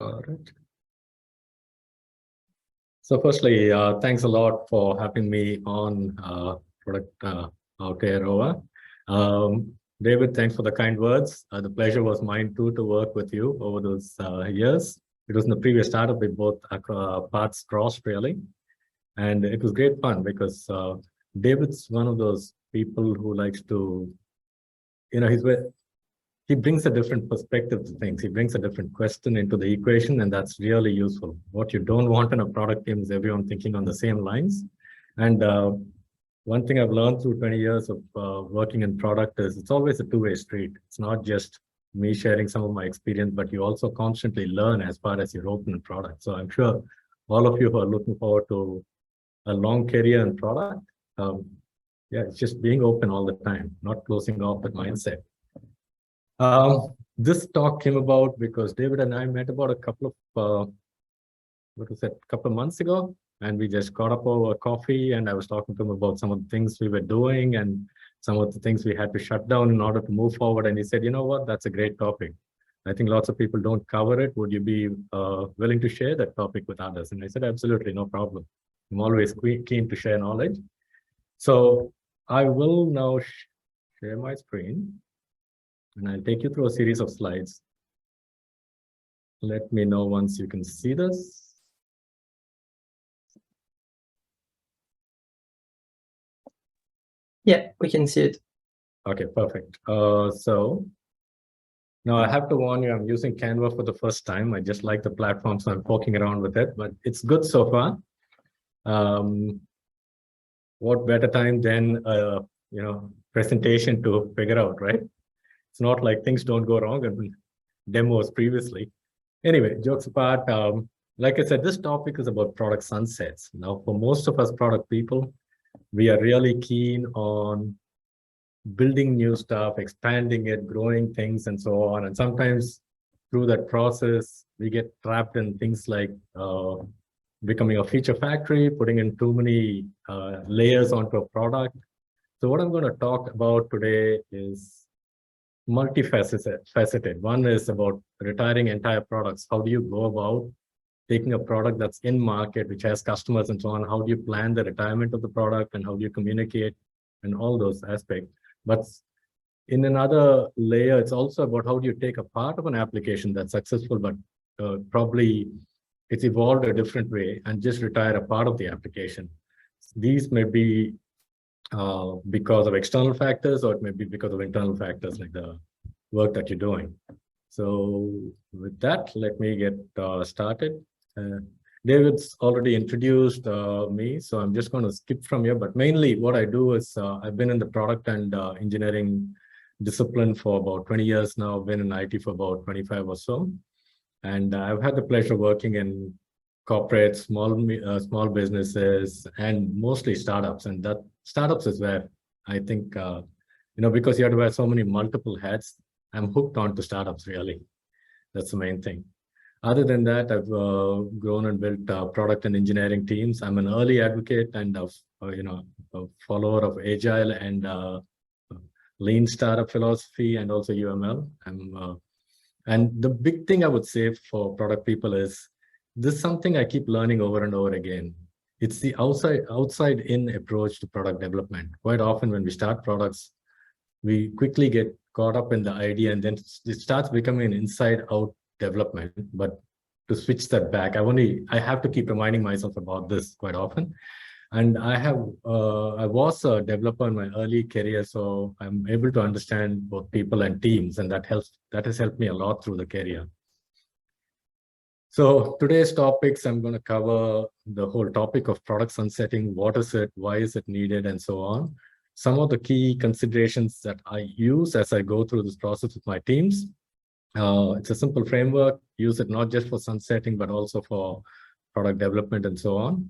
All right. So firstly, thanks a lot for having me on Product Out here, Roa. David, thanks for the kind words. The pleasure was mine too to work with you over those years. It was in the previous startup we both paths crossed really. And it was great fun because David's one of those people who likes to, he brings a different perspective to things. He brings a different question into the equation, and that's really useful. What you don't want in a product team is everyone thinking on the same lines. And one thing I've learned through 20 years of working in product is it's always a two-way street. It's not just me sharing some of my experience, but you also constantly learn as far as you open a product. So I'm sure all of you who are looking forward to a long career in product, yeah, it's just being open all the time, not closing off that mindset. This talk came about because David and I met about a couple of, couple of months ago, and we just caught up over coffee, and I was talking to him about some of the things we were doing and some of the things we had to shut down in order to move forward. And he said, you know what, that's a great topic. I think lots of people don't cover it. Would you be willing to share that topic with others? And I said, absolutely, no problem. I'm always keen to share knowledge. So I will now share my screen. And I'll take you through a series of slides. Let me know once you can see this. Yeah, we can see it. Okay, perfect. So now I have to warn you, I'm using Canva for the first time. I just like the platform, so I'm poking around with it, but it's good so far. What better time than presentation to figure out, right? It's not like things don't go wrong in demos previously. Anyway, jokes apart, like I said, this topic is about product sunsets. Now, for most of us product people, we are really keen on building new stuff, expanding it, growing things, and so on. And sometimes through that process, we get trapped in things like becoming a feature factory, putting in too many layers onto a product. So what I'm going to talk about today is multifaceted. One is about retiring entire products. How do you go about taking a product that's in market, which has customers and so on? How do you plan the retirement of the product, and how do you communicate, and all those aspects? But in another layer, it's also about how do you take a part of an application that's successful, but probably it's evolved a different way, and just retire a part of the application. These may be because of external factors, or it may be because of internal factors like the work that you're doing. So with that, let me get started. David's already introduced me, so I'm just going to skip from here. But mainly what I do is I've been in the product and engineering discipline for about 20 years now. I've been in IT for about 25 or so. And I've had the pleasure of working in corporate, small businesses, and mostly startups. And that startups is where I think, because you have to wear so many multiple hats, I'm hooked on to startups, really. That's the main thing. Other than that, I've grown and built product and engineering teams. I'm an early advocate and a follower of Agile and lean startup philosophy, and also UML. And the big thing I would say for product people is, this is something I keep learning over and over again. It's the outside-in approach to product development. Quite often when we start products, we quickly get caught up in the idea, and then it starts becoming an inside-out development. But to switch that back, I have to keep reminding myself about this quite often. And I was a developer in my early career, so I'm able to understand both people and teams, and that has helped me a lot through the career. So today's topics, I'm going to cover the whole topic of product sunsetting. What is it? Why is it needed? And so on. Some of the key considerations that I use as I go through this process with my teams. It's a simple framework. Use it not just for sunsetting, but also for product development and so on.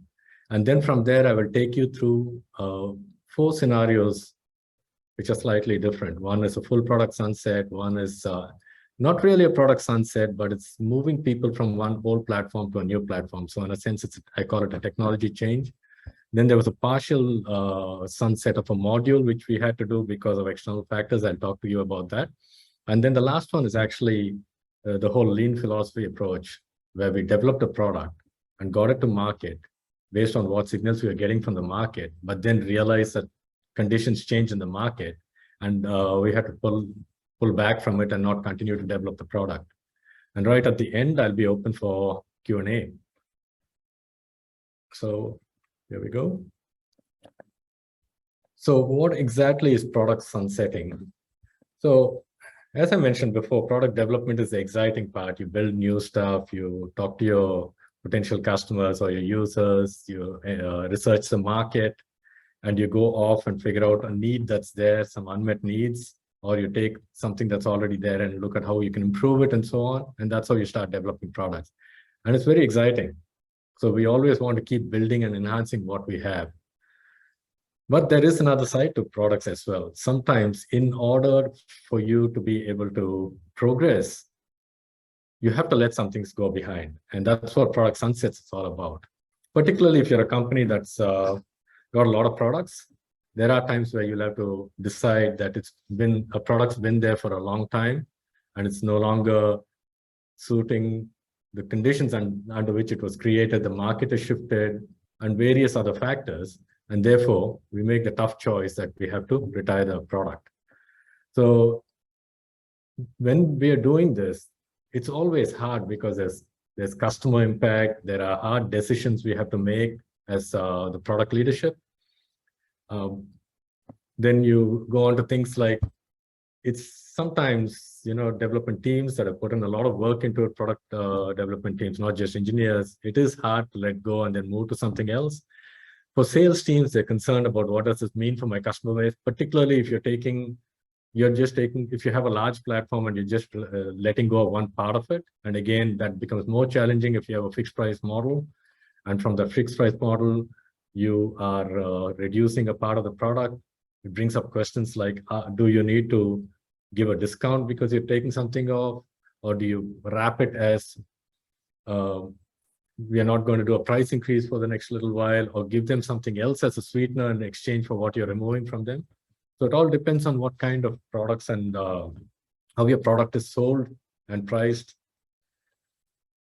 And then from there, I will take you through 4 scenarios, which are slightly different. One is a full product sunset. One is not really a product sunset, but it's moving people from one old platform to a new platform. So in a sense, I call it a technology change. Then there was a partial sunset of a module, which we had to do because of external factors. I'll talk to you about that. And then the last one is actually the whole lean philosophy approach. where we developed a product and got it to market based on what signals we were getting from the market, but then realized that conditions change in the market, and we had to pull back from it and not continue to develop the product. And right at the end, I'll be open for Q&A. So here we go. So what exactly is product sunsetting? So as I mentioned before, product development is the exciting part. You build new stuff, you talk to your potential customers or your users, you research the market, and you go off and figure out a need that's there, some unmet needs, or you take something that's already there and look at how you can improve it and so on. And that's how you start developing products. And it's very exciting. So we always want to keep building and enhancing what we have. But there is another side to products as well. Sometimes in order for you to be able to progress, you have to let some things go behind. And that's what product sunsets is all about. Particularly if you're a company that's got a lot of products, there are times where you'll have to decide that a product's been there for a long time and it's no longer suiting the conditions under which it was created, the market has shifted, and various other factors. And therefore, we make the tough choice that we have to retire the product. So when we are doing this, it's always hard because there's customer impact. There are hard decisions we have to make as the product leadership. Then you go on to things like, it's sometimes, development teams that have put in a lot of work into it, product development teams, not just engineers. It is hard to let go and then move to something else. For sales teams, they're concerned about what does this mean for my customer base, particularly if if you have a large platform and you're just letting go of one part of it. And again, that becomes more challenging if you have a fixed price model. And from the fixed price model, you are reducing a part of the product. It brings up questions like, do you need to give a discount because you're taking something off? Or do you wrap it as we are not going to do a price increase for the next little while, or give them something else as a sweetener in exchange for what you're removing from them? So it all depends on what kind of products and how your product is sold and priced.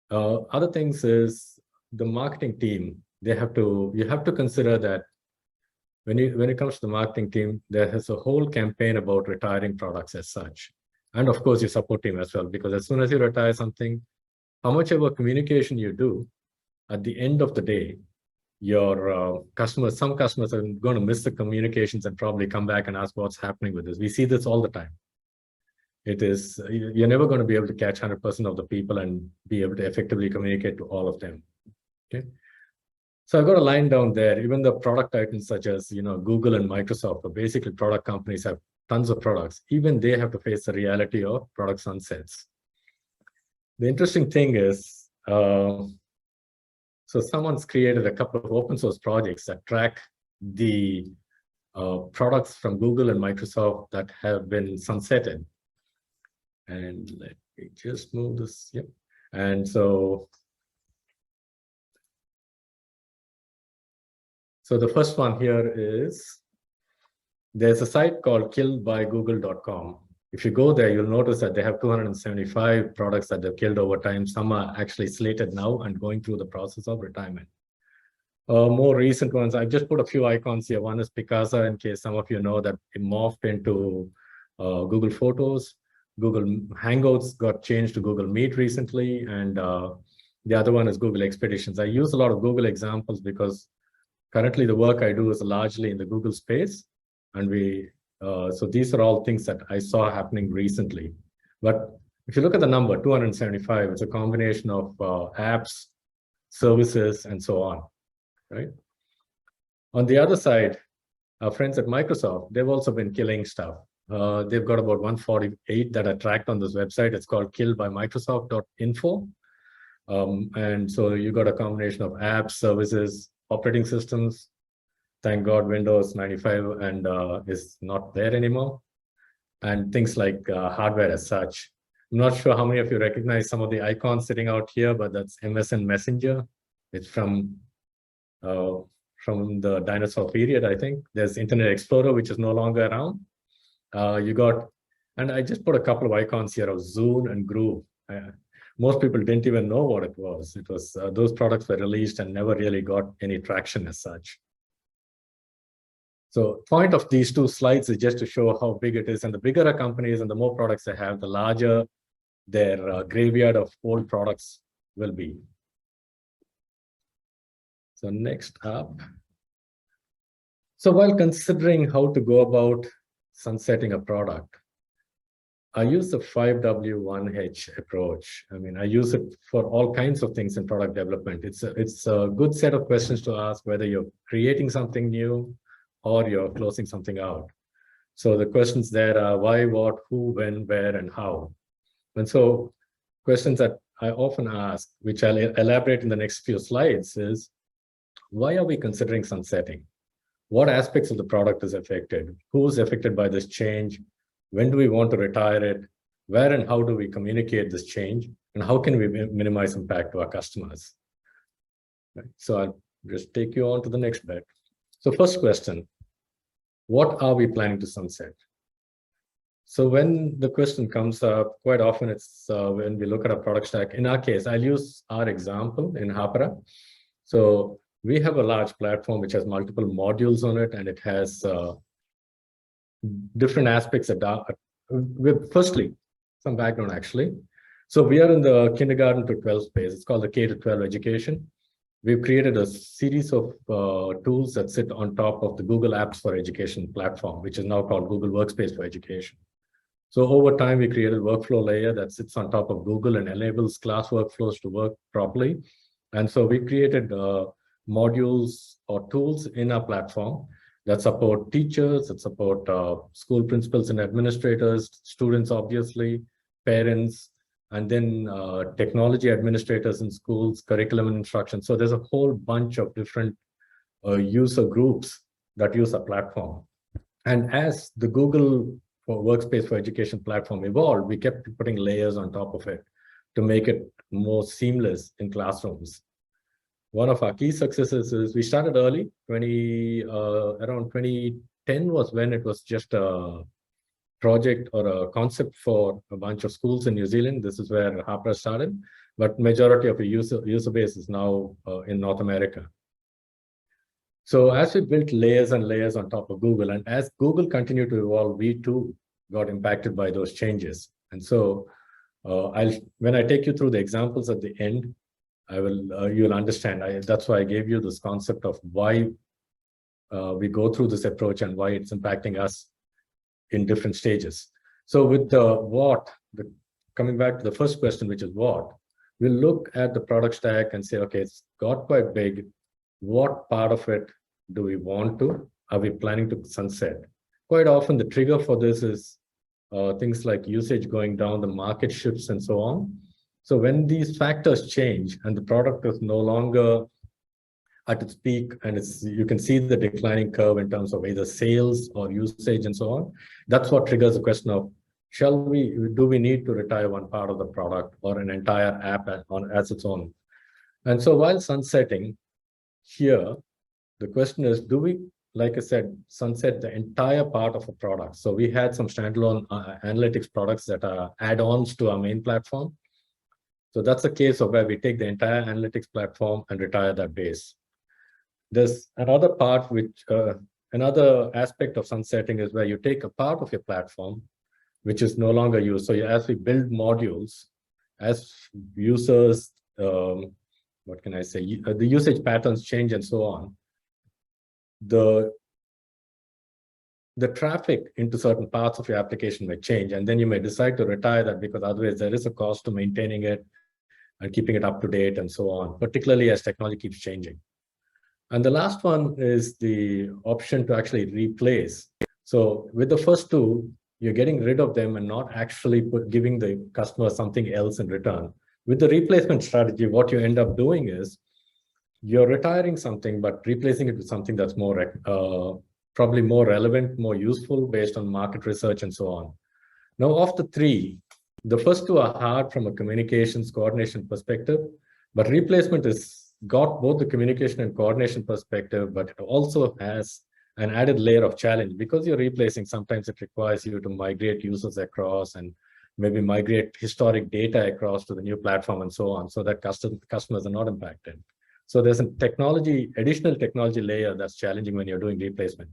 Other things is the marketing team. You have to consider that when it comes to the marketing team, there is a whole campaign about retiring products as such. And of course, your support team as well, because as soon as you retire something, how much ever communication you do, at the end of the day, your some customers are going to miss the communications and probably come back and ask what's happening with this. We see this all the time. You're never going to be able to catch 100% of the people and be able to effectively communicate to all of them. Okay. So I've got a line down there. Even the product titans such as Google and Microsoft, or basically product companies, have tons of products. Even they have to face the reality of product sunsets. The interesting thing is, so someone's created a couple of open source projects that track the products from Google and Microsoft that have been sunsetted. And let me just move this. Yep. And so the first one here is, there's a site called killedbygoogle.com. If you go there, you'll notice that they have 275 products that they've killed over time. Some are actually slated now and going through the process of retirement. More recent ones, I just put a few icons here. One is Picasa, in case some of you know that it morphed into Google Photos. Google Hangouts got changed to Google Meet recently. And the other one is Google Expeditions. I use a lot of Google examples because currently the work I do is largely in the Google space. And so these are all things that I saw happening recently. But if you look at the number, 275, it's a combination of apps, services, and so on, right? On the other side, our friends at Microsoft, they've also been killing stuff. They've got about 148 that are tracked on this website. It's called killedbymicrosoft.info. And so you got a combination of apps, services, operating systems. Thank God Windows 95 and is not there anymore. And things like hardware as such. I'm not sure how many of you recognize some of the icons sitting out here, but that's MSN Messenger. It's from the dinosaur period, I think. There's Internet Explorer, which is no longer around. And I just put a couple of icons here of Zoom and Groove. most people didn't even know what it was. It was those products were released and never really got any traction as such. So point of these two slides is just to show how big it is. And the bigger a company is and the more products they have, the larger their graveyard of old products will be. So next up. So while considering how to go about sunsetting a product, I use the 5W1H approach. I mean, I use it for all kinds of things in product development. It's a good set of questions to ask whether you're creating something new or you're closing something out. So the questions there are why, what, who, when, where, and how. And so questions that I often ask, which I'll elaborate in the next few slides, is why are we considering sunsetting? What aspects of the product is affected? Who's affected by this change? When do we want to retire it? Where and how do we communicate this change? And how can we minimize impact to our customers? Right. So I'll just take you on to the next bit. So first question, what are we planning to sunset? So when the question comes up, quite often it's when we look at a product stack. In our case, I'll use our example in Hapara. So we have a large platform which has multiple modules on it, and it has different aspects that are, firstly, some background actually. So we are in the kindergarten to 12 space. It's called the K to 12 education. We've created a series of tools that sit on top of the Google Apps for Education platform, which is now called Google Workspace for Education. So over time, we created a workflow layer that sits on top of Google and enables class workflows to work properly. And so we created modules or tools in our platform that support teachers, that support school principals and administrators, students, obviously, parents, and then technology administrators in schools, curriculum and instruction. So there's a whole bunch of different user groups that use our platform. And as the Google Workspace for Education platform evolved, we kept putting layers on top of it to make it more seamless in classrooms. One of our key successes is we started early, around 2010 was when it was just a project or a concept for a bunch of schools in New Zealand. This is where Hapara started, but majority of the user base is now in North America. So as we built layers and layers on top of Google, and as Google continued to evolve, we too got impacted by those changes. And so when I take you through the examples at the end, you'll understand. That's why I gave you this concept of why we go through this approach and why it's impacting us in different stages. So with the what, coming back to the first question, which is what, we'll look at the product stack and say, okay, it's got quite big. What part of it do we want to? Are we planning to sunset? Quite often the trigger for this is things like usage going down, the market shifts and so on. So when these factors change and the product is no longer at its peak and you can see the declining curve in terms of either sales or usage and so on, that's what triggers the question of, do we need to retire one part of the product or an entire app as its own? And so while sunsetting here, the question is, do we, like I said, sunset the entire part of a product? So we had some standalone analytics products that are add-ons to our main platform. So that's a case of where we take the entire analytics platform and retire that base. There's another part which, another aspect of sunsetting is where you take a part of your platform, which is no longer used. So as we build modules, as users, what can I say, the usage patterns change and so on, the traffic into certain parts of your application may change, and then you may decide to retire that because otherwise there is a cost to maintaining it and keeping it up to date and so on, particularly as technology keeps changing. And the last one is the option to actually replace. So with the first two, you're getting rid of them and not actually giving the customer something else in return. With the replacement strategy, what you end up doing is you're retiring something, but replacing it with something that's more probably more relevant, more useful based on market research and so on. Now, of the three, the first two are hard from a communications coordination perspective, but replacement has got both the communication and coordination perspective, but it also has an added layer of challenge because you're replacing. Sometimes it requires you to migrate users across and maybe migrate historic data across to the new platform and so on, so that customers are not impacted. So there's a additional technology layer that's challenging when you're doing replacement.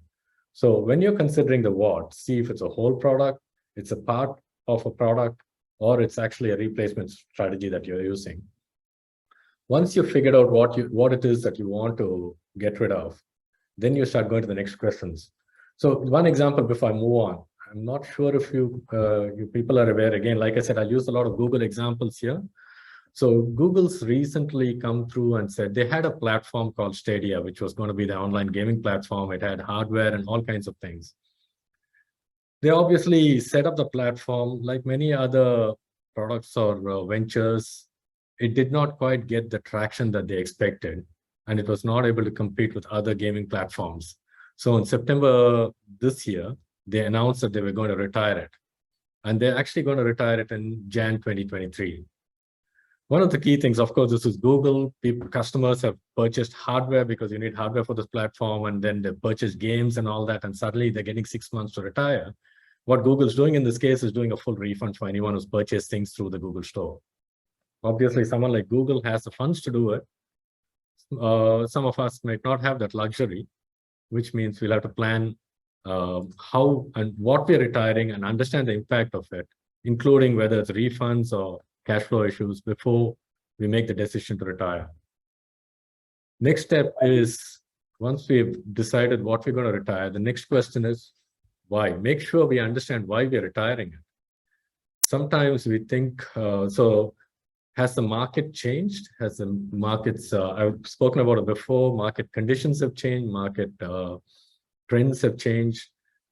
So when you're considering the what, see if it's a whole product, it's a part of a product, or it's actually a replacement strategy that you're using. Once you've figured out what it is that you want to get rid of, then you start going to the next questions. So one example before I move on, I'm not sure if you people are aware. Again, like I said, I used a lot of Google examples here. So Google's recently come through and said they had a platform called Stadia, which was going to be the online gaming platform. It had hardware and all kinds of things. They obviously set up the platform like many other products or ventures. It did not quite get the traction that they expected, and it was not able to compete with other gaming platforms. So in September this year, they announced that they were going to retire it. And they're actually going to retire it in Jan 2023. One of the key things, of course, this is Google. Customers have purchased hardware because you need hardware for this platform, and then they purchase games and all that, and suddenly they're getting 6 months to retire. What Google's doing in this case is doing a full refund for anyone who's purchased things through the Google Store. Obviously, someone like Google has the funds to do it. Some of us might not have that luxury, which means we'll have to plan how and what we're retiring and understand the impact of it, including whether it's refunds or cash flow issues before we make the decision to retire. Next step is, once we've decided what we're going to retire, the next question is why. Make sure we understand why we're retiring it. Sometimes we think, so has the market changed? Has the markets, I've spoken about it before, market conditions have changed, market trends have changed,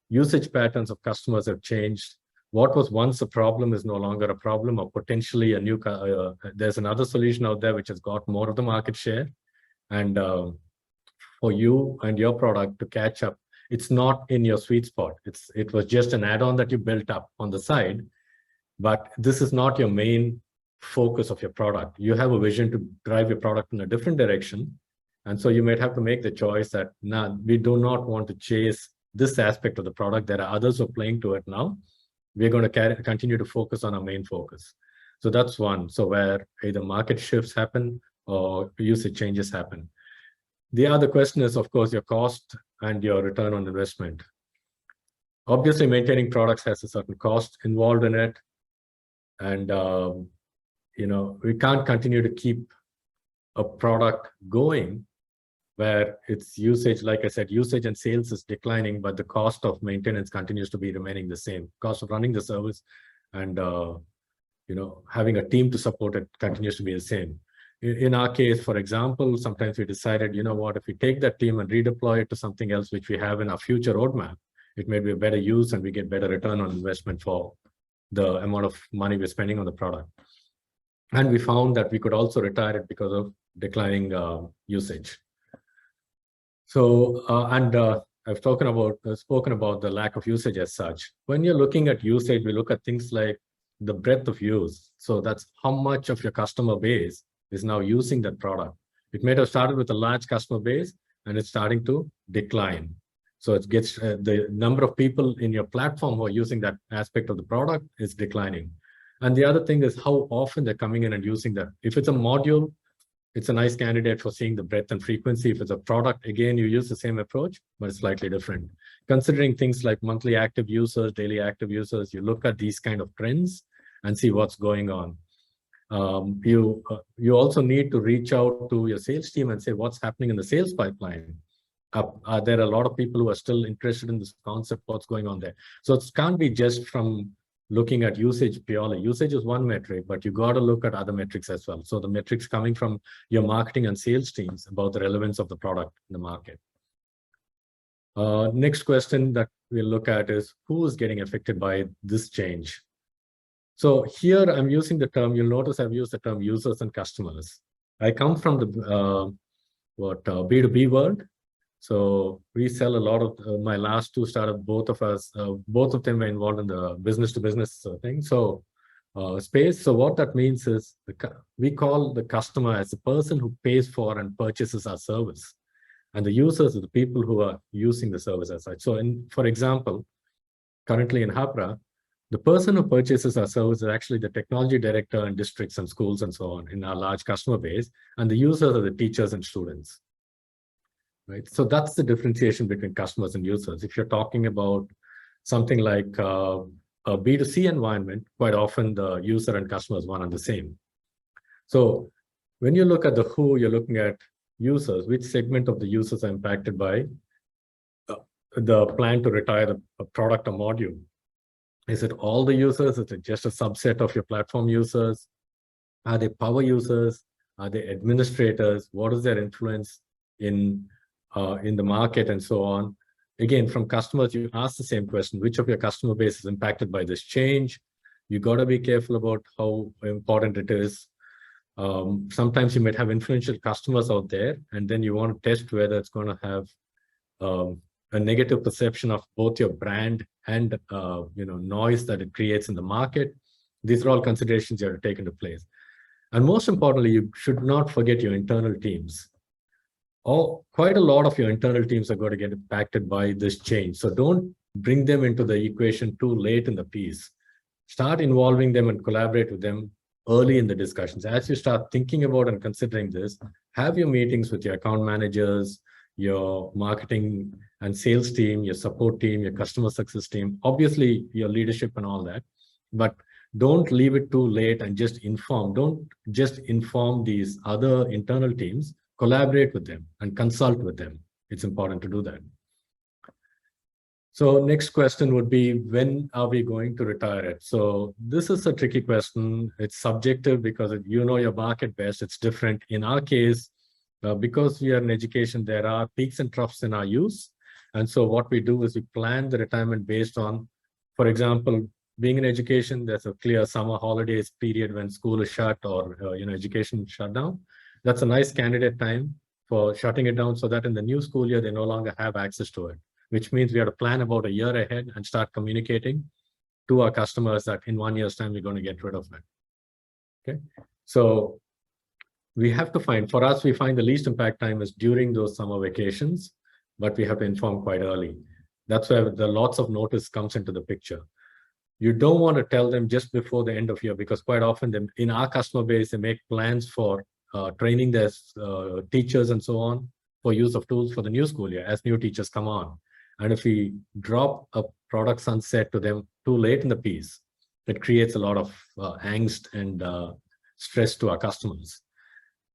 usage patterns of customers have changed. What was once a problem is no longer a problem, or potentially a new, there's another solution out there which has got more of the market share. And for you and your product to catch up, it's not in your sweet spot. It was just an add-on that you built up on the side, but this is not your main focus of your product. You have a vision to drive your product in a different direction. And so you might have to make the choice that, nah, we do not want to chase this aspect of the product. There are others who are playing to it now. We're going to continue to focus on our main focus. So that's one. So where either market shifts happen or usage changes happen. The other question is, of course, your cost and your return on investment. Obviously, maintaining products has a certain cost involved in it. And, we can't continue to keep a product going where its usage, like I said, usage and sales is declining, but the cost of maintenance continues to be remaining the same. Cost of running the service and, having a team to support it continues to be the same. In our case, for example, sometimes we decided, you know what, if we take that team and redeploy it to something else which we have in our future roadmap, it may be a better use and we get better return on investment for the amount of money we're spending on the product. And we found that we could also retire it because of declining usage. So, I've spoken about the lack of usage as such. When you're looking at usage, we look at things like the breadth of use. So that's how much of your customer base is now using that product. It may have started with a large customer base and it's starting to decline. So it gets the number of people in your platform who are using that aspect of the product is declining. And the other thing is how often they're coming in and using that. If it's a module, it's a nice candidate for seeing the breadth and frequency. If it's a product, again, you use the same approach, but it's slightly different. Considering things like monthly active users, daily active users, you look at these kind of trends and see what's going on. You also need to reach out to your sales team and say what's happening in the sales pipeline. Are there a lot of people who are still interested in this concept? What's going on there? So it can't be just from looking at usage purely. Usage is one metric, but you got to look at other metrics as well. So the metrics coming from your marketing and sales teams about the relevance of the product in the market. Next question that we'll look at is who is getting affected by this change? So here I'm using the term, you'll notice I've used the term users and customers. I come from the B2B world. So we sell a lot of my last two startups, both of them were involved in the business to business thing. So space. So what that means is we call the customer as the person who pays for and purchases our service. And the users are the people who are using the service as such. So for example, currently in Hapra, The person who purchases our service is actually the technology director in districts and schools and so on in our large customer base, and the users are the teachers and students. Right? So that's the differentiation between customers and users. If you're talking about something like a B2C environment, quite often the user and customers one and the same. So when you look at the who, you're looking at users, which segment of the users are impacted by the plan to retire a product or module. Is it all the users? Is it just a subset of your platform users? Are they power users? Are they administrators? What is their influence in the market and so on? Again, from customers, you ask the same question: which of your customer base is impacted by this change? You got to be careful about how important it is. Sometimes you might have influential customers out there, and then you want to test whether it's going to have a negative perception of both your brand and noise that it creates in the market. These are all considerations you have to take into place. And most importantly, you should not forget your internal teams. Quite a lot of your internal teams are going to get impacted by this change. So don't bring them into the equation too late in the piece. Start involving them and collaborate with them early in the discussions. As you start thinking about and considering this, have your meetings with your account managers, your marketing and sales team, your support team, your customer success team, obviously your leadership and all that, but don't leave it too late and just inform. Don't just inform these other internal teams, collaborate with them and consult with them. It's important to do that. So next question would be, when are we going to retire it? So this is a tricky question. It's subjective because you know your market best. It's different. In our case, because we are in education, there are peaks and troughs in our use. And so what we do is we plan the retirement based on, for example, being in education, there's a clear summer holidays period when school is shut or education shut down. That's a nice candidate time for shutting it down so that in the new school year, they no longer have access to it, which means we have to plan about a year ahead and start communicating to our customers that in 1 year's time, we're going to get rid of it. Okay. So we have to find, for us, we find the least impact time is during those summer vacations, but we have to inform quite early. That's where the lots of notice comes into the picture. You don't want to tell them just before the end of year, because quite often in our customer base, they make plans for training their teachers and so on for use of tools for the new school year as new teachers come on. And if we drop a product sunset to them too late in the piece, it creates a lot of angst and stress to our customers.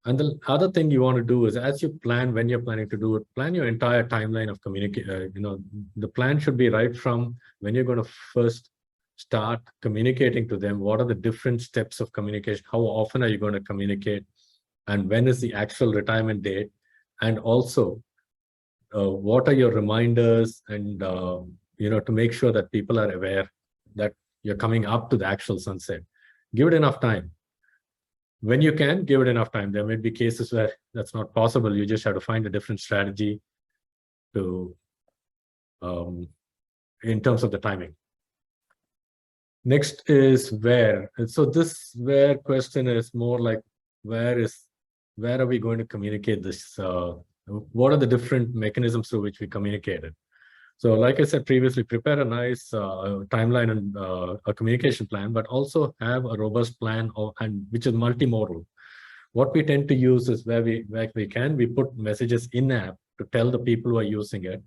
And the other thing you want to do is, as you plan, when you're planning to do it, plan your entire timeline of communication. The plan should be right from when you're going to first start communicating to them. What are the different steps of communication? How often are you going to communicate? And when is the actual retirement date? And also, what are your reminders and, to make sure that people are aware that you're coming up to the actual sunset. Give it enough time. When you can, give it enough time. There may be cases where that's not possible. You just have to find a different strategy to, in terms of the timing. Next is where. And so this where question is more like, where are we going to communicate this? What are the different mechanisms through which we communicate it? So like I said previously, prepare a nice timeline and a communication plan, but also have a robust plan which is multimodal. What we tend to use is where we put messages in-app to tell the people who are using it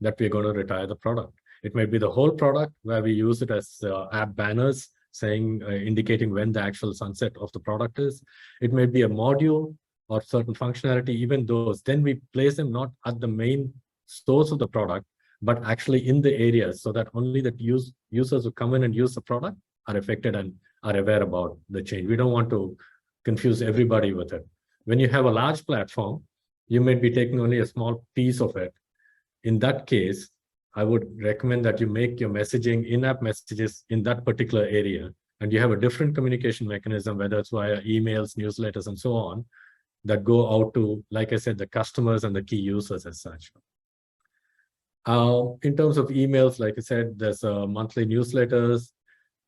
that we're going to retire the product. It might be the whole product where we use it as app banners saying, indicating when the actual sunset of the product is. It may be a module or certain functionality, even those. Then we place them not at the main source of the product, but actually in the areas so that only the users who come in and use the product are affected and are aware about the change. We don't want to confuse everybody with it. When you have a large platform, you may be taking only a small piece of it. In that case, I would recommend that you make your messaging in-app messages in that particular area, and you have a different communication mechanism, whether it's via emails, newsletters, and so on, that go out to, like I said, the customers and the key users as such. In terms of emails, like I said, there's monthly newsletters.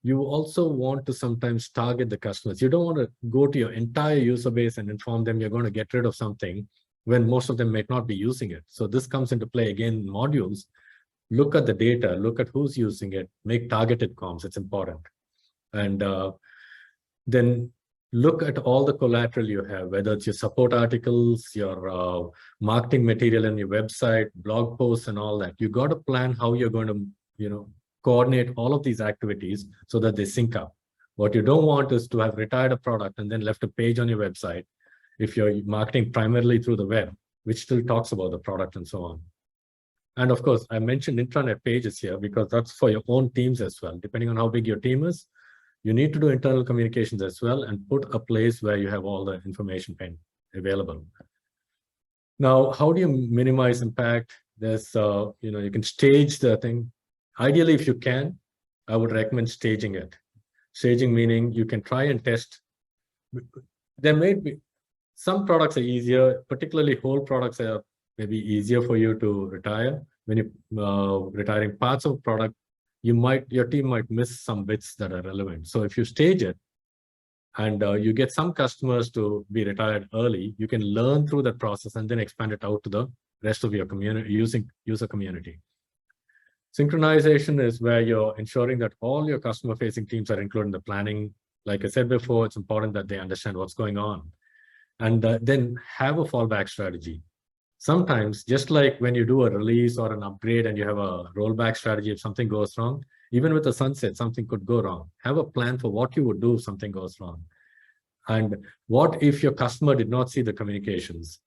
You also want to sometimes target the customers. You don't want to go to your entire user base and inform them you're going to get rid of something when most of them might not be using it. So this comes into play again in modules. look at the data, look at who's using it, make targeted comms. It's important. And then look at all the collateral you have, whether it's your support articles, your marketing material in your website, blog posts, and all that. You got to plan how you're going to, coordinate all of these activities so that they sync up. What you don't want is to have retired a product and then left a page on your website if you're marketing primarily through the web, which still talks about the product and so on. And of course, I mentioned intranet pages here because that's for your own teams as well. Depending on how big your team is, you need to do internal communications as well and put a place where you have all the information available. Now, how do you minimize impact? There's, you can stage the thing. Ideally, if you can, I would recommend staging it. Staging meaning you can try and test. There may be some products are easier, particularly whole products are maybe easier for you to retire. When you're retiring parts of a product, your team might miss some bits that are relevant. So if you stage it and you get some customers to be retired early, you can learn through that process and then expand it out to the rest of your community, user community. Synchronization is where you're ensuring that all your customer-facing teams are included in the planning. Like I said before, it's important that they understand what's going on. And then have a fallback strategy. Sometimes, just like when you do a release or an upgrade and you have a rollback strategy, if something goes wrong, even with a sunset, something could go wrong. Have a plan for what you would do if something goes wrong. And what if your customer did not see the communications?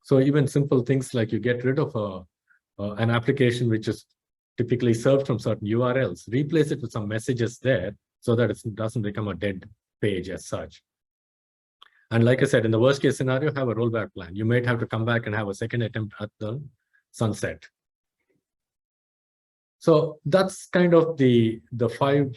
So even simple things like you get rid of an application which is typically served from certain URLs, replace it with some messages there so that it doesn't become a dead page as such. And like I said, in the worst case scenario, have a rollback plan. You might have to come back and have a second attempt at the sunset. So that's kind of the 5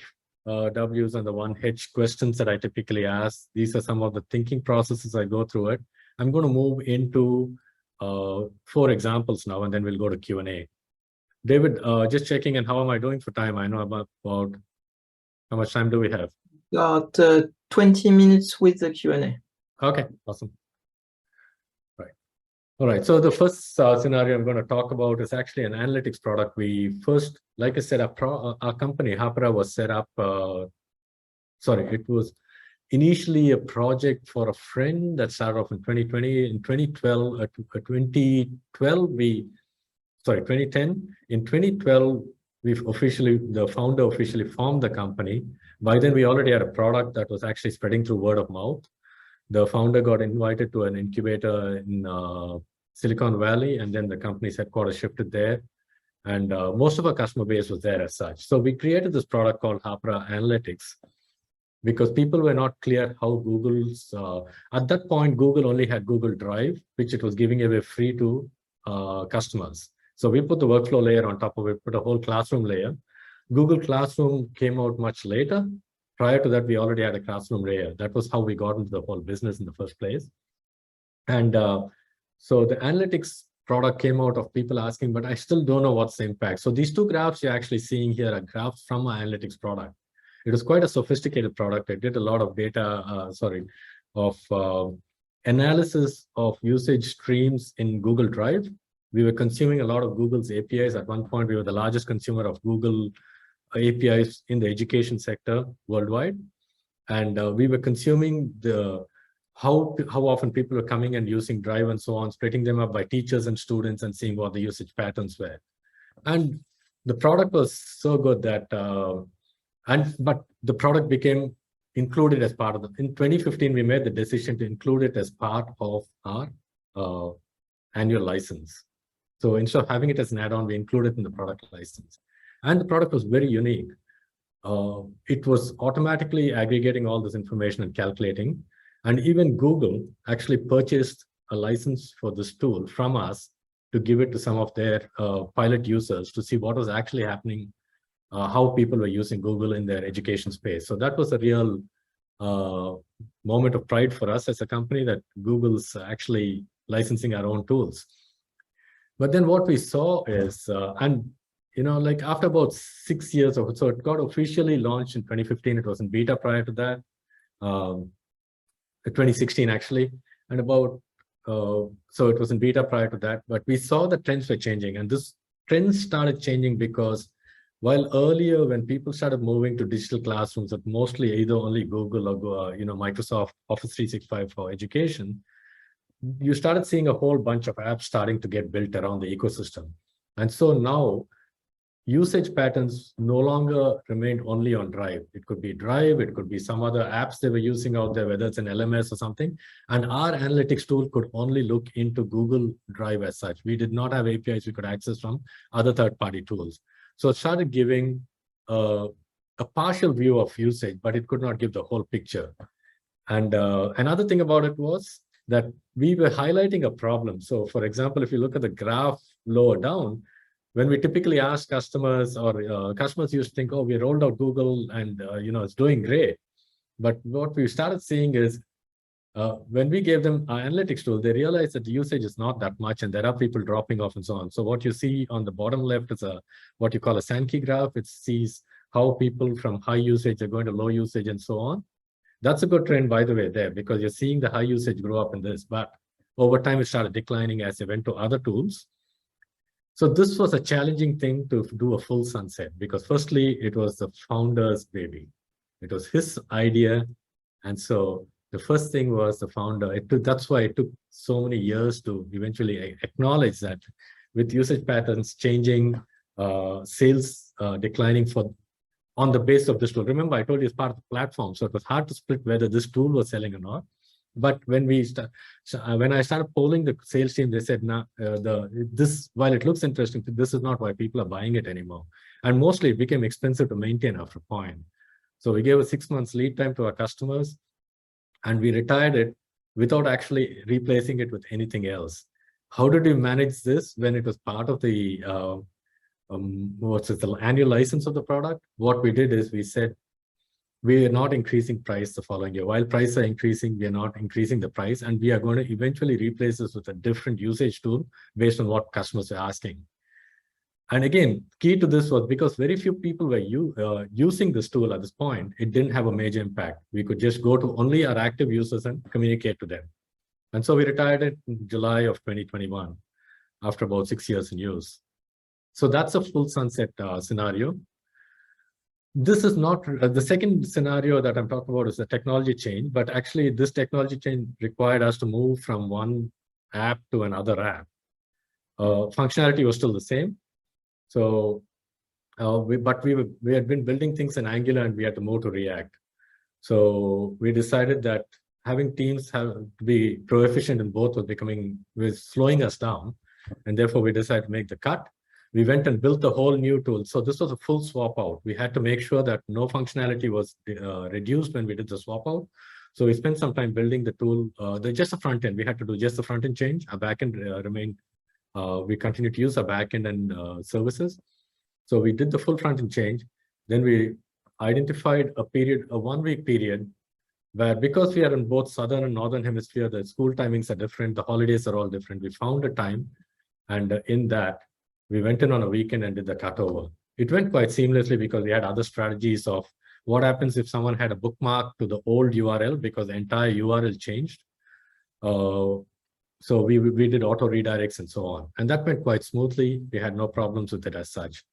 W's and the 1 H questions that I typically ask. These are some of the thinking processes I go through it. I'm going to move into 4 examples now, and then we'll go to Q&A. David, just checking in, how am I doing for time? I know about how much time do we have? Got 20 minutes with the Q&A. Okay, awesome. Right. All right, so the first scenario I'm going to talk about is actually an analytics product. We first, like I said, our company, Hapra, was set up, it was initially a project for a friend that started off in 2020. In 2010, in 2012, the founder officially formed the company. By then, we already had a product that was actually spreading through word of mouth. The founder got invited to an incubator in Silicon Valley, and then the company's headquarters shifted there. And most of our customer base was there as such. So we created this product called Hapra Analytics because people were not clear how Google's, at that point, Google only had Google Drive, which it was giving away free to customers. So we put the workflow layer on top of it, put a whole classroom layer. Google Classroom came out much later. Prior to that, we already had a classroom layer. That was how we got into the whole business in the first place. And so the analytics product came out of people asking, but I still don't know what's the impact. So these 2 graphs you're actually seeing here are graphs from our analytics product. It was quite a sophisticated product. It did a lot of data, analysis of usage streams in Google Drive. We were consuming a lot of Google's APIs. At one point, we were the largest consumer of Google APIs in the education sector worldwide. And we were consuming how often people were coming and using Drive and so on, splitting them up by teachers and students and seeing what the usage patterns were. And the product was so good that, but the product became included as part of in 2015, we made the decision to include it as part of our annual license. So instead of having it as an add-on, we included it in the product license. And the product was very unique. It was automatically aggregating all this information and calculating. And even Google actually purchased a license for this tool from us to give it to some of their pilot users to see what was actually happening, how people were using Google in their education space. So that was a real moment of pride for us as a company that Google's actually licensing our own tools. But then what we saw is, like after about 6 years of it, so it got officially launched in 2015. It was in beta prior to that, 2016 actually, and so it was in beta prior to that. But we saw the trends were changing, and this trends started changing because while earlier when people started moving to digital classrooms, that mostly either only Google or Microsoft Office 365 for education, you started seeing a whole bunch of apps starting to get built around the ecosystem. And so now usage patterns no longer remained only on Drive. It could be Drive, it could be some other apps they were using out there, whether it's an LMS or something. And our analytics tool could only look into Google Drive as such. We did not have APIs we could access from other third-party tools. So it started giving a partial view of usage, but it could not give the whole picture. And another thing about it was that we were highlighting a problem. So for example, if you look at the graph lower down, when we typically ask customers, or customers used to think, oh, we rolled out Google and it's doing great. But what we started seeing is when we gave them our analytics tool, they realized that the usage is not that much and there are people dropping off and so on. So what you see on the bottom left is what you call a Sankey graph. It sees how people from high usage are going to low usage and so on. That's a good trend, by the way, there, because you're seeing the high usage grow up in this. But over time, it started declining as they went to other tools. So this was a challenging thing to do a full sunset, because firstly, it was the founder's baby. It was his idea. And so the first thing was the founder. That's why it took so many years to eventually acknowledge that with usage patterns changing, sales declining on the base of this tool. Remember, I told you it's part of the platform. So it was hard to split whether this tool was selling or not. But when I started polling the sales team, they said, nah, while it looks interesting, this is not why people are buying it anymore. And mostly it became expensive to maintain after a point. So we gave a 6 months lead time to our customers, and we retired it without actually replacing it with anything else. How did we manage this when it was part of the the annual license of the product? What we did is we said, we are not increasing price the following year. While prices are increasing, we are not increasing the price, and we are going to eventually replace this with a different usage tool based on what customers are asking. And again, key to this was because very few people were using this tool at this point, it didn't have a major impact. We could just go to only our active users and communicate to them. And so we retired it in July of 2021, after about 6 years in use. So that's a full sunset scenario. This is not the second scenario that I'm talking about is the technology change, but actually this technology change required us to move from one app to another app. Functionality was still the same. So, but we had been building things in Angular and we had to move to React. So we decided that having teams have to be proficient in both was slowing us down. And therefore we decided to make the cut. We went and built a whole new tool. So this was a full swap out. We had to make sure that no functionality was reduced when we did the swap out. So we spent some time building the tool, just the front end. We had to do just the front end change. Our backend remained, we continued to use our backend and services. So we did the full front end change. Then we identified a 1-week period where, because we are in both Southern and Northern Hemisphere, the school timings are different, the holidays are all different. We found a time, and in that, we went in on a weekend and did the cutover. It went quite seamlessly because we had other strategies of what happens if someone had a bookmark to the old URL because the entire URL changed. So we did auto redirects and so on. And that went quite smoothly. We had no problems with it as such.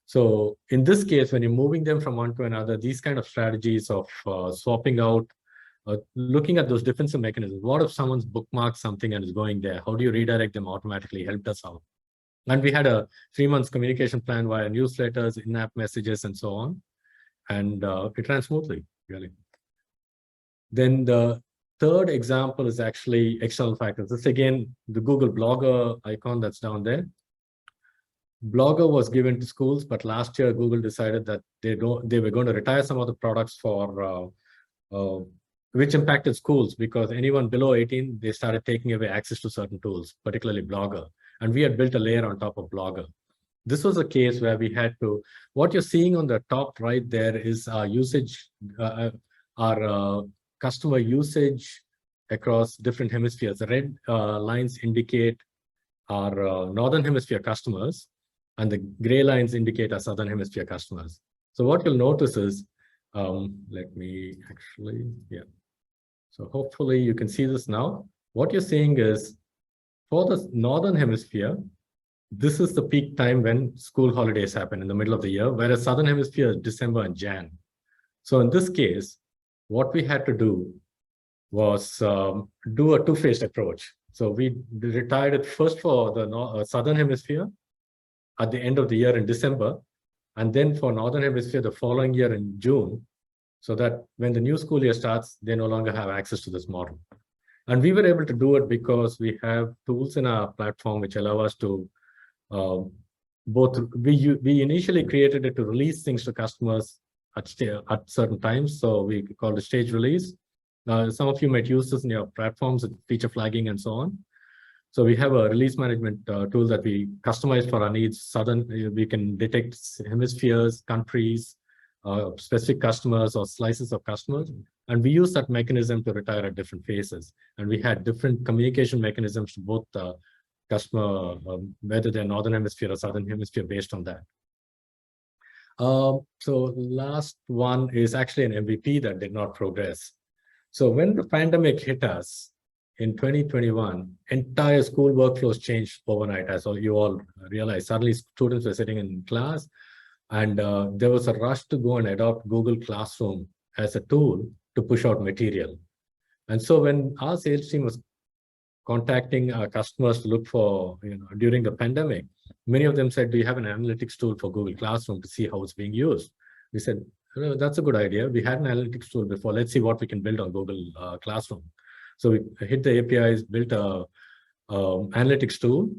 So in this case, when you're moving them from one to another, these kind of strategies of swapping out, looking at those defensive mechanisms. What if someone's bookmarked something and is going there? How do you redirect them automatically? Helped us out. And we had a 3-month communication plan via newsletters, in-app messages, and so on. And it ran smoothly, really. Then the third example is actually external factors. This again, the Google Blogger icon that's down there. Blogger was given to schools, but last year Google decided that they were going to retire some of the products for which impacted schools, because anyone below 18, they started taking away access to certain tools, particularly Blogger. And we had built a layer on top of Blogger. This was a case where we had to, what you're seeing on the top right there is our usage, our customer usage across different hemispheres. The red lines indicate our Northern Hemisphere customers, and the gray lines indicate our Southern Hemisphere customers. So what you'll notice is, let me actually, yeah. So hopefully you can see this now. What you're seeing is, for the Northern Hemisphere, this is the peak time when school holidays happen in the middle of the year, whereas Southern Hemisphere is December and Jan. So in this case, what we had to do was do a two-phased approach. So we retired it first for the Southern Hemisphere at the end of the year in December, and then for Northern Hemisphere the following year in June, so that when the new school year starts, they no longer have access to this model. And we were able to do it because we have tools in our platform which allow us to we initially created it to release things to customers at certain times. So we called it stage release. Some of you might use this in your platforms with feature flagging and so on. So we have a release management tool that we customize for our needs. We can detect hemispheres, countries, specific customers or slices of customers. And we use that mechanism to retire at different phases. And we had different communication mechanisms to both customer, whether they're Northern Hemisphere or Southern Hemisphere based on that. So last one is actually an MVP that did not progress. So when the pandemic hit us in 2021, entire school workflows changed overnight, as you all realize. Suddenly students were sitting in class, and there was a rush to go and adopt Google Classroom as a tool to push out material. And so when our sales team was contacting our customers to look for, during the pandemic, many of them said, do you have an analytics tool for Google Classroom to see how it's being used? We said, that's a good idea. We had an analytics tool before. Let's see what we can build on Google Classroom. So we hit the APIs, built a analytics tool.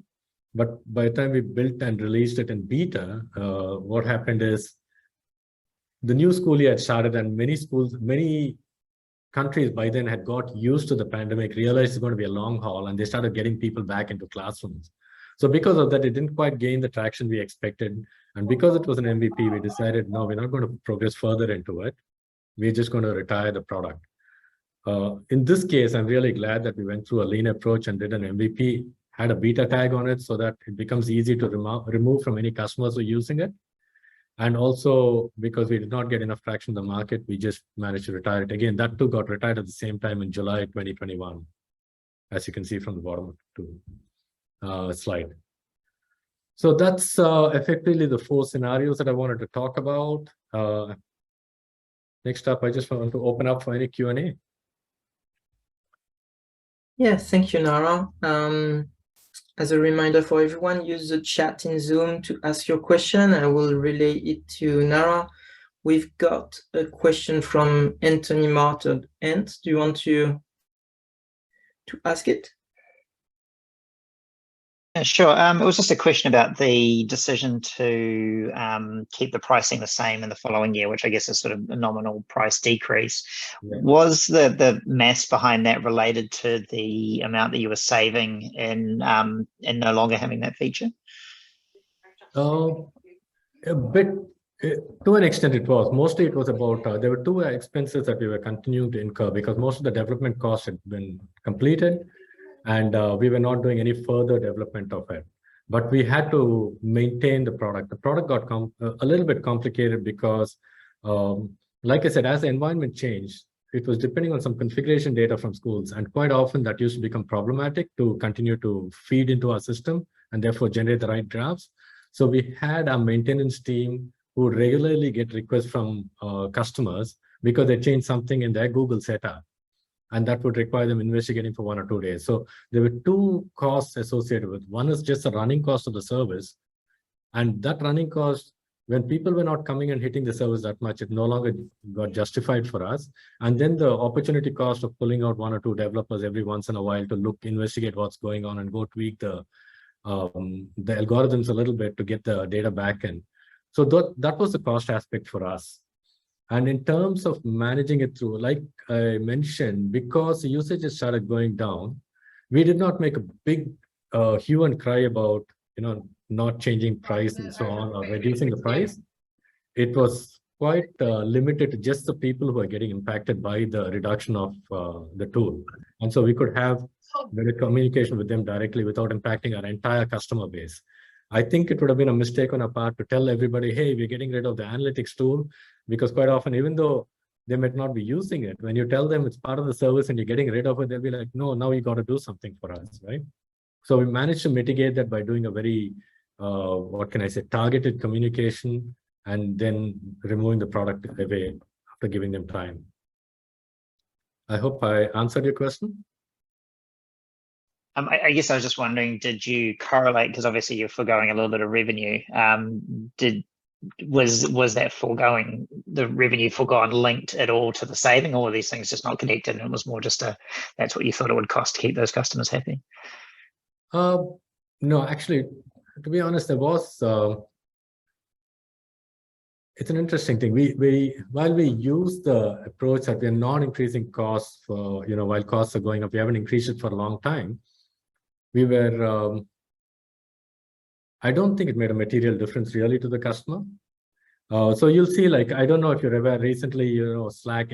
But by the time we built and released it in beta, what happened is the new school year had started, and many countries by then had got used to the pandemic, realized it's going to be a long haul, and they started getting people back into classrooms. So because of that, it didn't quite gain the traction we expected. And because it was an MVP, we decided, no, we're not going to progress further into it. We're just going to retire the product. In this case, I'm really glad that we went through a lean approach and did an MVP, had a beta tag on it so that it becomes easy to remove from any customers who are using it. And also, because we did not get enough traction in the market, we just managed to retire it. Again, that too got retired at the same time in July 2021, as you can see from the bottom of the slide. So that's effectively the 4 scenarios that I wanted to talk about. Next up, I just want to open up for any Q&A. Yeah, thank you, Nara. As a reminder for everyone, use the chat in Zoom to ask your question. I will relay it to Nara. We've got a question from Anthony Martin. Ant, do you want to ask it? Yeah, sure. It was just a question about the decision to keep the pricing the same in the following year, which I guess is sort of a nominal price decrease. Yeah. Was the maths behind that related to the amount that you were saving in no longer having that feature? A bit, to an extent it was. Mostly it was about, there were 2 expenses that we were continuing to incur because most of the development costs had been completed. And we were not doing any further development of it. But we had to maintain the product. The product got a little bit complicated because, like I said, as the environment changed, it was depending on some configuration data from schools. And quite often that used to become problematic to continue to feed into our system and therefore generate the right drafts. So we had our maintenance team who regularly get requests from customers because they changed something in their Google setup. And that would require them investigating for 1 or 2 days. So there were 2 costs associated with. One is just the running cost of the service. And that running cost, when people were not coming and hitting the service that much, it no longer got justified for us. And then the opportunity cost of pulling out 1 or 2 developers every once in a while to investigate what's going on and go tweak the algorithms a little bit to get the data back in. So that was the cost aspect for us. And in terms of managing it through, like I mentioned, because the usage has started going down, we did not make a big hue and cry about, not changing price and so on, or reducing the price. It was quite limited to just the people who are getting impacted by the reduction of the tool. And so we could have better communication with them directly without impacting our entire customer base. I think it would have been a mistake on our part to tell everybody, hey, we're getting rid of the analytics tool, because quite often, even though they might not be using it, when you tell them it's part of the service and you're getting rid of it, they'll be like, no, now you got to do something for us, right? So we managed to mitigate that by doing a very what can I say, targeted communication, and then removing the product away after giving them time. I hope I answered your question. I guess I was just wondering, did you correlate, because obviously you're foregoing a little bit of revenue, was that foregoing, the revenue foregone, linked at all to the saving, or were these things just not connected and it was more just that's what you thought it would cost to keep those customers happy? No, actually, to be honest, there was it's an interesting thing. While we use the approach that we're not increasing costs for, while costs are going up, we haven't increased it for a long time. We were I don't think it made a material difference really to the customer. So you'll see, like, I don't know if you're aware, recently, Slack,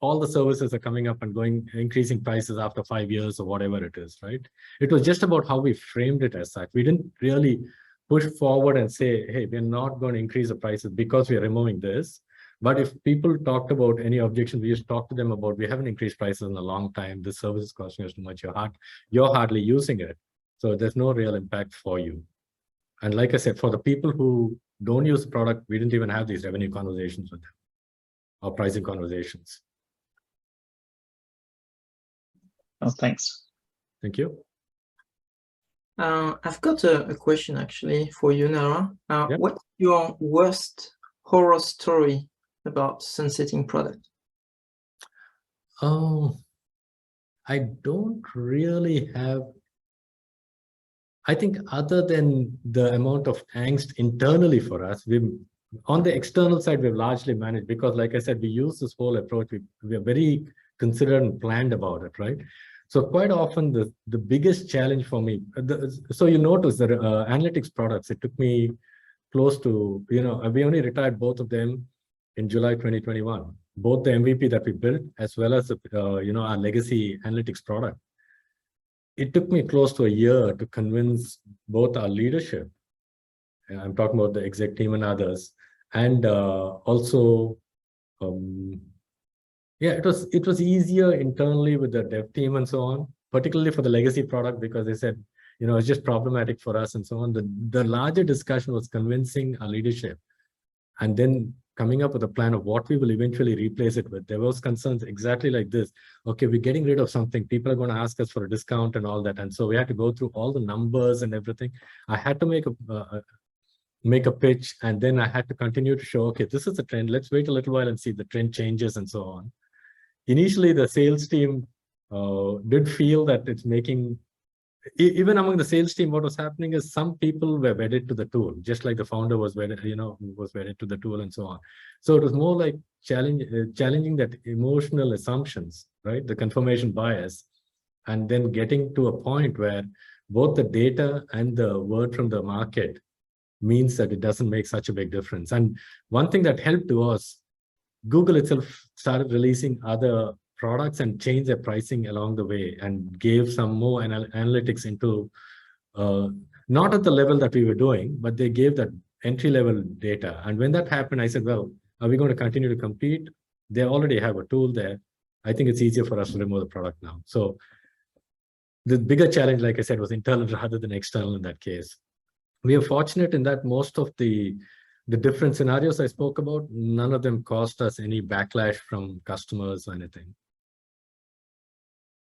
all the services are coming up and increasing prices after 5 years or whatever it is, right? It was just about how we framed it as such. We didn't really push forward and say, hey, we're not going to increase the prices because we're removing this. But if people talked about any objection, we just talk to them about, we haven't increased prices in a long time. This service is costing us too much. You're hardly using it. So there's no real impact for you. And like I said, for the people who don't use the product, we didn't even have these revenue conversations with them or pricing conversations. Oh, thanks. Thank you. I've got a question actually for you, Nara. Yeah. What's your worst horror story about sunsetting product? I don't really have. I think other than the amount of angst internally for us, on the external side, we've largely managed, because like I said, we use this whole approach. We are very considered and planned about it, right? So quite often the biggest challenge for me, so you notice that analytics products, it took me close to, we only retired both of them in July 2021, both the MVP that we built as well as our legacy analytics product. It took me close to a year to convince both our leadership, I'm talking about the exec team and others, and also, yeah, it was easier internally with the dev team and so on, particularly for the legacy product, because they said, it's just problematic for us and so on. The larger discussion was convincing our leadership and then coming up with a plan of what we will eventually replace it with. There was concerns exactly like this. Okay, we're getting rid of something. People are going to ask us for a discount and all that. And so we had to go through all the numbers and everything. I had to make a pitch, and then I had to continue to show, okay, this is the trend. Let's wait a little while and see the trend changes and so on. Initially, the sales team did feel that it's making, even among the sales team, what was happening is some people were wedded to the tool, just like the founder was wedded, was wedded to the tool and so on. So it was more like challenging that emotional assumptions, right? The confirmation bias, and then getting to a point where both the data and the word from the market means that it doesn't make such a big difference. And one thing that helped was Google itself started releasing other products and changed their pricing along the way and gave some more analytics into, not at the level that we were doing, but they gave that entry-level data. And when that happened, I said, well, are we going to continue to compete? They already have a tool there. I think it's easier for us to remove the product now. So the bigger challenge, like I said, was internal rather than external in that case. We are fortunate in that most of the different scenarios I spoke about, none of them caused us any backlash from customers or anything.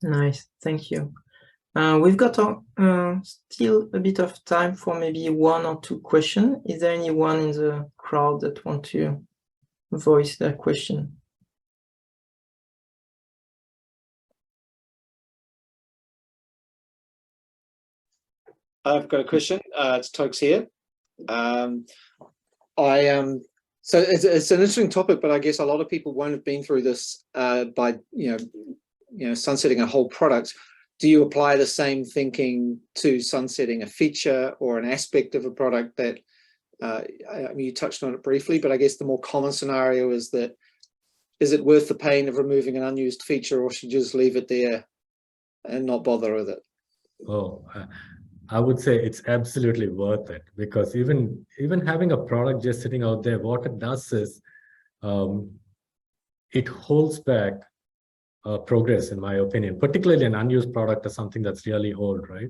Nice, thank you. We've got still a bit of time for maybe 1 or 2 questions. Is there anyone in the crowd that want to voice their question? I've got a question. It's Tokes here. So it's an interesting topic, but I guess a lot of people won't have been through this by sunsetting a whole product. Do you apply the same thinking to sunsetting a feature or an aspect of a product that I mean, you touched on it briefly, but I guess the more common scenario is that, is it worth the pain of removing an unused feature, or should you just leave it there and not bother with it? Oh, I would say it's absolutely worth it, because even having a product just sitting out there, what it does is it holds back progress, in my opinion, particularly an unused product or something that's really old, right?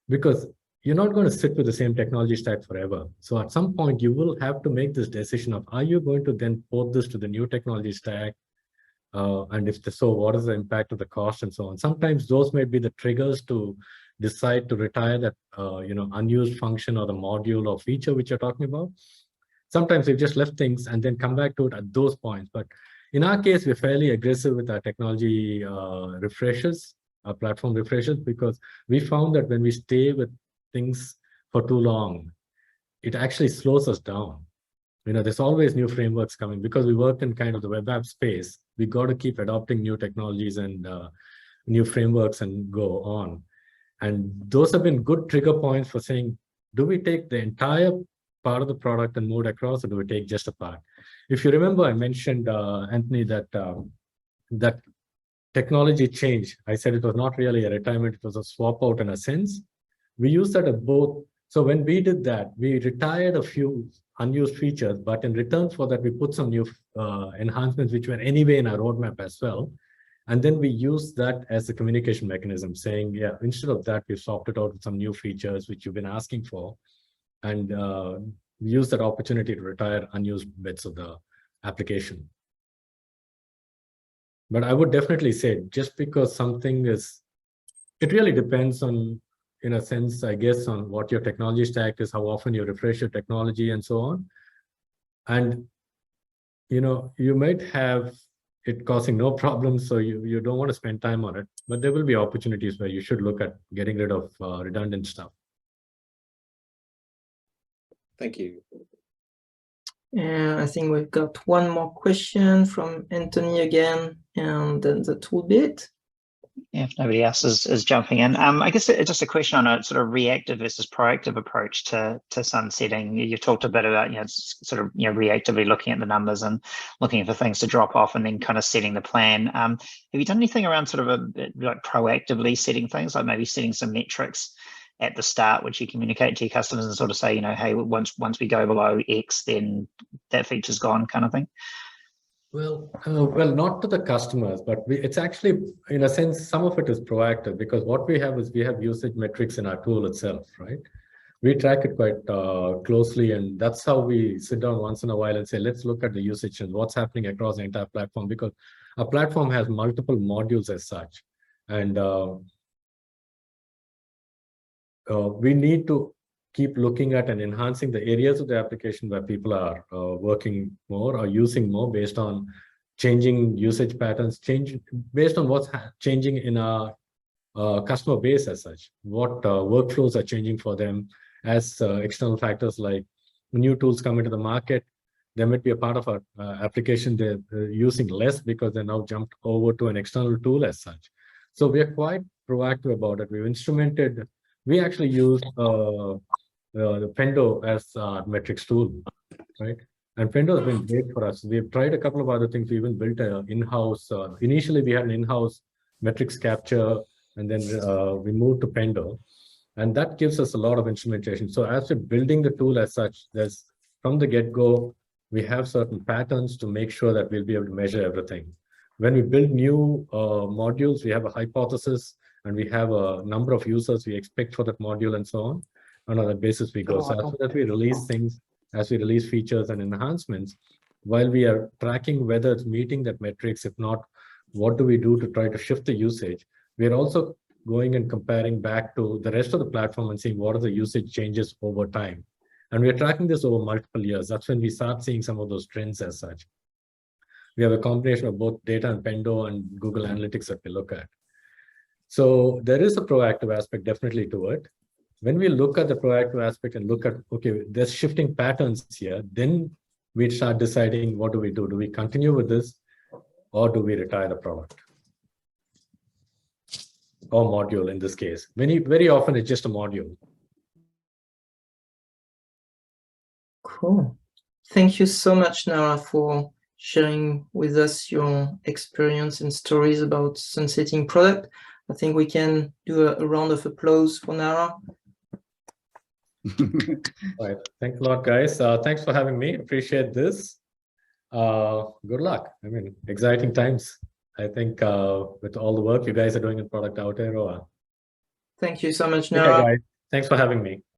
Because you're not going to sit with the same technology stack forever. So at some point, you will have to make this decision of, are you going to then port this to the new technology stack? And if so, what is the impact of the cost and so on? Sometimes those may be the triggers to decide to retire that unused function or the module or feature which you're talking about. Sometimes we've just left things and then come back to it at those points. But in our case, we're fairly aggressive with our technology refreshes, our platform refreshes, because we found that when we stay with things for too long, it actually slows us down. There's always new frameworks coming because we work in kind of the web app space. We got to keep adopting new technologies and new frameworks and go on. And those have been good trigger points for saying, do we take the entire part of the product and move it across, or do we take just a part? If you remember, I mentioned, Anthony, that that technology change, I said it was not really a retirement, it was a swap out in a sense. We use that at both. So when we did that, we retired a few unused features, but in return for that, we put some new enhancements, which were anyway in our roadmap as well. And then we use that as a communication mechanism, saying, yeah, instead of that, we've swapped it out with some new features, which you've been asking for. And we use that opportunity to retire unused bits of the application. But I would definitely say, just because something is, it really depends on, in a sense, I guess, on what your technology stack is, how often you refresh your technology and so on. And, you might have it causing no problems, so you don't want to spend time on it, but there will be opportunities where you should look at getting rid of redundant stuff. Thank you. I think we've got one more question from Anthony again, and then the tool bit. Yeah, if nobody else is jumping in. I guess it's just a question on a sort of reactive versus proactive approach to sunsetting. You've talked a bit about, reactively looking at the numbers and looking for things to drop off and then kind of setting the plan. Have you done anything around sort of a bit like proactively setting things, like maybe setting some metrics at the start, which you communicate to your customers and sort of say, hey, once we go below X, then that feature's gone, kind of thing? Well, not to the customers, but it's actually, in a sense, some of it is proactive, because what we have is we have usage metrics in our tool itself, right? We track it quite closely, and that's how we sit down once in a while and say, let's look at the usage and what's happening across the entire platform, because our platform has multiple modules as such. And we need to keep looking at and enhancing the areas of the application where people are working more or using more based on changing usage patterns, based on what's changing in our customer base as such, what workflows are changing for them as external factors like new tools come into the market. There might be a part of our application they're using less because they're now jumped over to an external tool as such. So we are quite proactive about it. We've instrumented, we actually use the Pendo as our metrics tool, right? And Pendo has been great for us. We've tried a couple of other things. We even built an in-house, initially we had an in-house metrics capture, and then we moved to Pendo. And that gives us a lot of instrumentation. So as we're building the tool as such, there's, from the get-go, we have certain patterns to make sure that we'll be able to measure everything. When we build new modules, we have a hypothesis, and we have a number of users we expect for that module and so on. And on that basis, we go. So after that, we release things, as we release features and enhancements, while we are tracking whether it's meeting that metrics. If not, what do we do to try to shift the usage? We're also going and comparing back to the rest of the platform and seeing what are the usage changes over time. And we're tracking this over multiple years. That's when we start seeing some of those trends as such. We have a combination of both data and Pendo and Google Analytics that we look at. So there is a proactive aspect definitely to it. When we look at the proactive aspect and look at, okay, there's shifting patterns here, then we start deciding, what do we do? Do we continue with this, or do we retire the product? Or module in this case. Very often it's just a module. Cool. Thank you so much, Nara, for sharing with us your experience and stories about sunsetting product. I think we can do a round of applause for Nara. All right. Thanks a lot, guys. Thanks for having me. Appreciate this. Good luck. I mean, exciting times. I think with all the work you guys are doing in Product Out Hero. Thank you so much, Nara. Okay, guys. Thanks for having me.